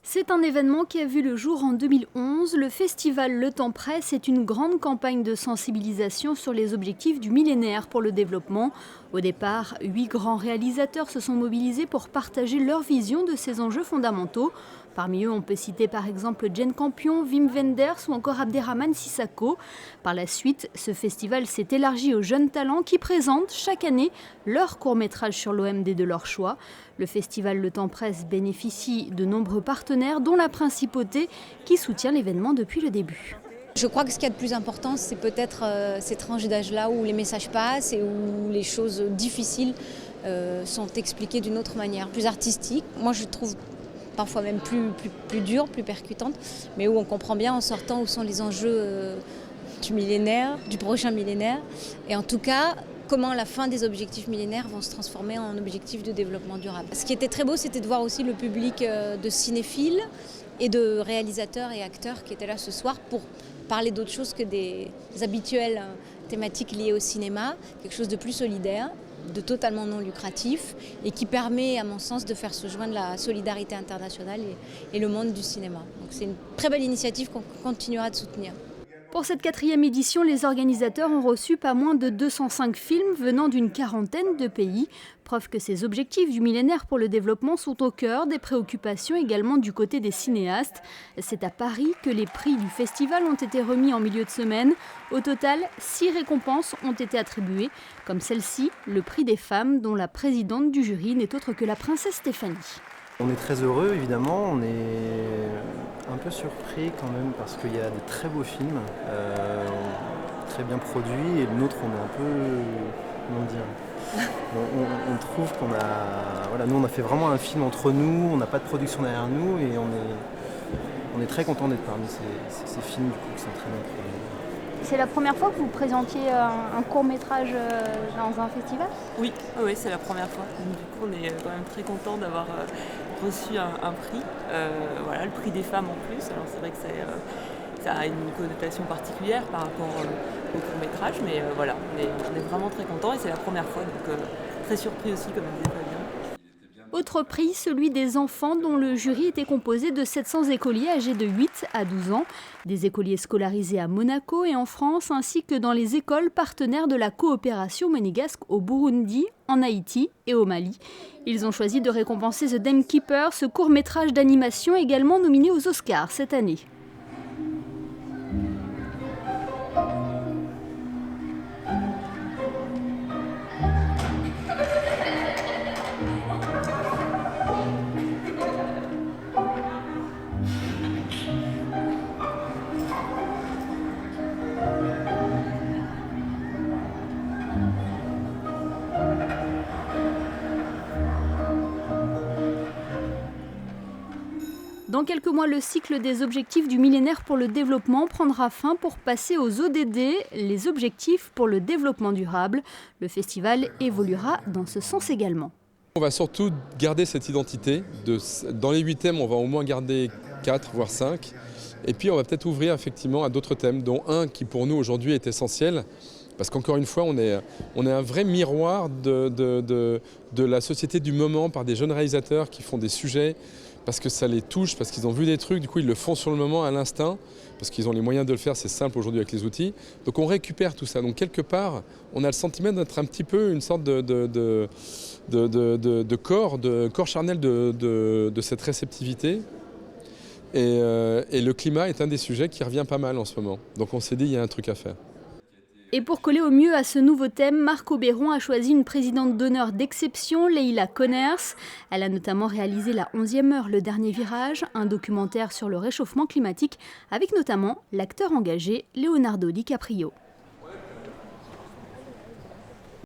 C'est un événement qui a vu le jour en 2011. Le festival Le Temps Presse est une grande campagne de sensibilisation sur les objectifs du millénaire pour le développement. Au départ, 8 grands réalisateurs se sont mobilisés pour partager leur vision de ces enjeux fondamentaux. Parmi eux, on peut citer par exemple Jane Campion, Wim Wenders ou encore Abderrahmane Sissako. Par la suite, ce festival s'est élargi aux jeunes talents qui présentent chaque année leur court-métrage sur l'OMD de leur choix. Le festival Le Temps Presse bénéficie de nombreux partenaires, dont la Principauté, qui soutient l'événement depuis le début. Je crois que ce qu'il y a de plus important, c'est peut-être cette tranche d'âge-là où les messages passent et où les choses difficiles sont expliquées d'une autre manière, plus artistique. Moi, je trouve parfois même plus dure, plus percutante, mais où on comprend bien en sortant où sont les enjeux du millénaire, du prochain millénaire. Et en tout cas, comment la fin des objectifs millénaires vont se transformer en objectifs de développement durable. Ce qui était très beau, c'était de voir aussi le public de cinéphiles et de réalisateurs et acteurs qui étaient là ce soir pour parler d'autre chose que des habituelles thématiques liées au cinéma, quelque chose de plus solidaire, de totalement non lucratif et qui permet, à mon sens, de faire se joindre la solidarité internationale et le monde du cinéma. Donc c'est une très belle initiative qu'on continuera de soutenir. Pour cette 4e édition, les organisateurs ont reçu pas moins de 205 films venant d'une quarantaine de pays. Preuve que ces objectifs du millénaire pour le développement sont au cœur des préoccupations également du côté des cinéastes. C'est à Paris que les prix du festival ont été remis en milieu de semaine. Au total, 6 récompenses ont été attribuées, comme celle-ci, le prix des femmes, dont la présidente du jury n'est autre que la princesse Stéphanie. On est très heureux, évidemment, on est un peu surpris quand même parce qu'il y a des très beaux films, très bien produits, et le nôtre, on est un peu, comment dire, on trouve qu'on a, voilà, nous on a fait vraiment un film entre nous, on n'a pas de production derrière nous, et on est très content d'être parmi ces films du coup, qui sont très bien produits. C'est la première fois que vous présentiez un court-métrage dans un festival ? Oui, c'est la première fois. Donc, du coup, on est quand même très content d'avoir reçu un prix. Voilà, le prix des femmes en plus. Alors c'est vrai que ça a une connotation particulière par rapport au court-métrage, mais voilà, on est vraiment très content et c'est la première fois. Donc très surpris aussi, comme disait Fabien. Autre prix, celui des enfants, dont le jury était composé de 700 écoliers âgés de 8 à 12 ans. Des écoliers scolarisés à Monaco et en France, ainsi que dans les écoles partenaires de la coopération monégasque au Burundi, en Haïti et au Mali. Ils ont choisi de récompenser The Dam Keeper, ce court-métrage d'animation également nominé aux Oscars cette année. Dans quelques mois, le cycle des objectifs du millénaire pour le développement prendra fin pour passer aux ODD, les objectifs pour le développement durable. Le festival évoluera dans ce sens également. On va surtout garder cette identité. Dans les 8 thèmes, on va au moins garder 4, voire 5. Et puis on va peut-être ouvrir effectivement à d'autres thèmes, dont un qui pour nous aujourd'hui est essentiel. Parce qu'encore une fois, on est un vrai miroir de la société du moment par des jeunes réalisateurs qui font des sujets parce que ça les touche, parce qu'ils ont vu des trucs, du coup ils le font sur le moment, à l'instinct, parce qu'ils ont les moyens de le faire, c'est simple aujourd'hui avec les outils. Donc on récupère tout ça. Donc quelque part, on a le sentiment d'être un petit peu une sorte de corps charnel de cette réceptivité. Et le climat est un des sujets qui revient pas mal en ce moment. Donc on s'est dit, il y a un truc à faire. Et pour coller au mieux à ce nouveau thème, Marc Oberon a choisi une présidente d'honneur d'exception, Leila Conners. Elle a notamment réalisé La 11e heure, le dernier virage, un documentaire sur le réchauffement climatique, avec notamment l'acteur engagé Leonardo DiCaprio.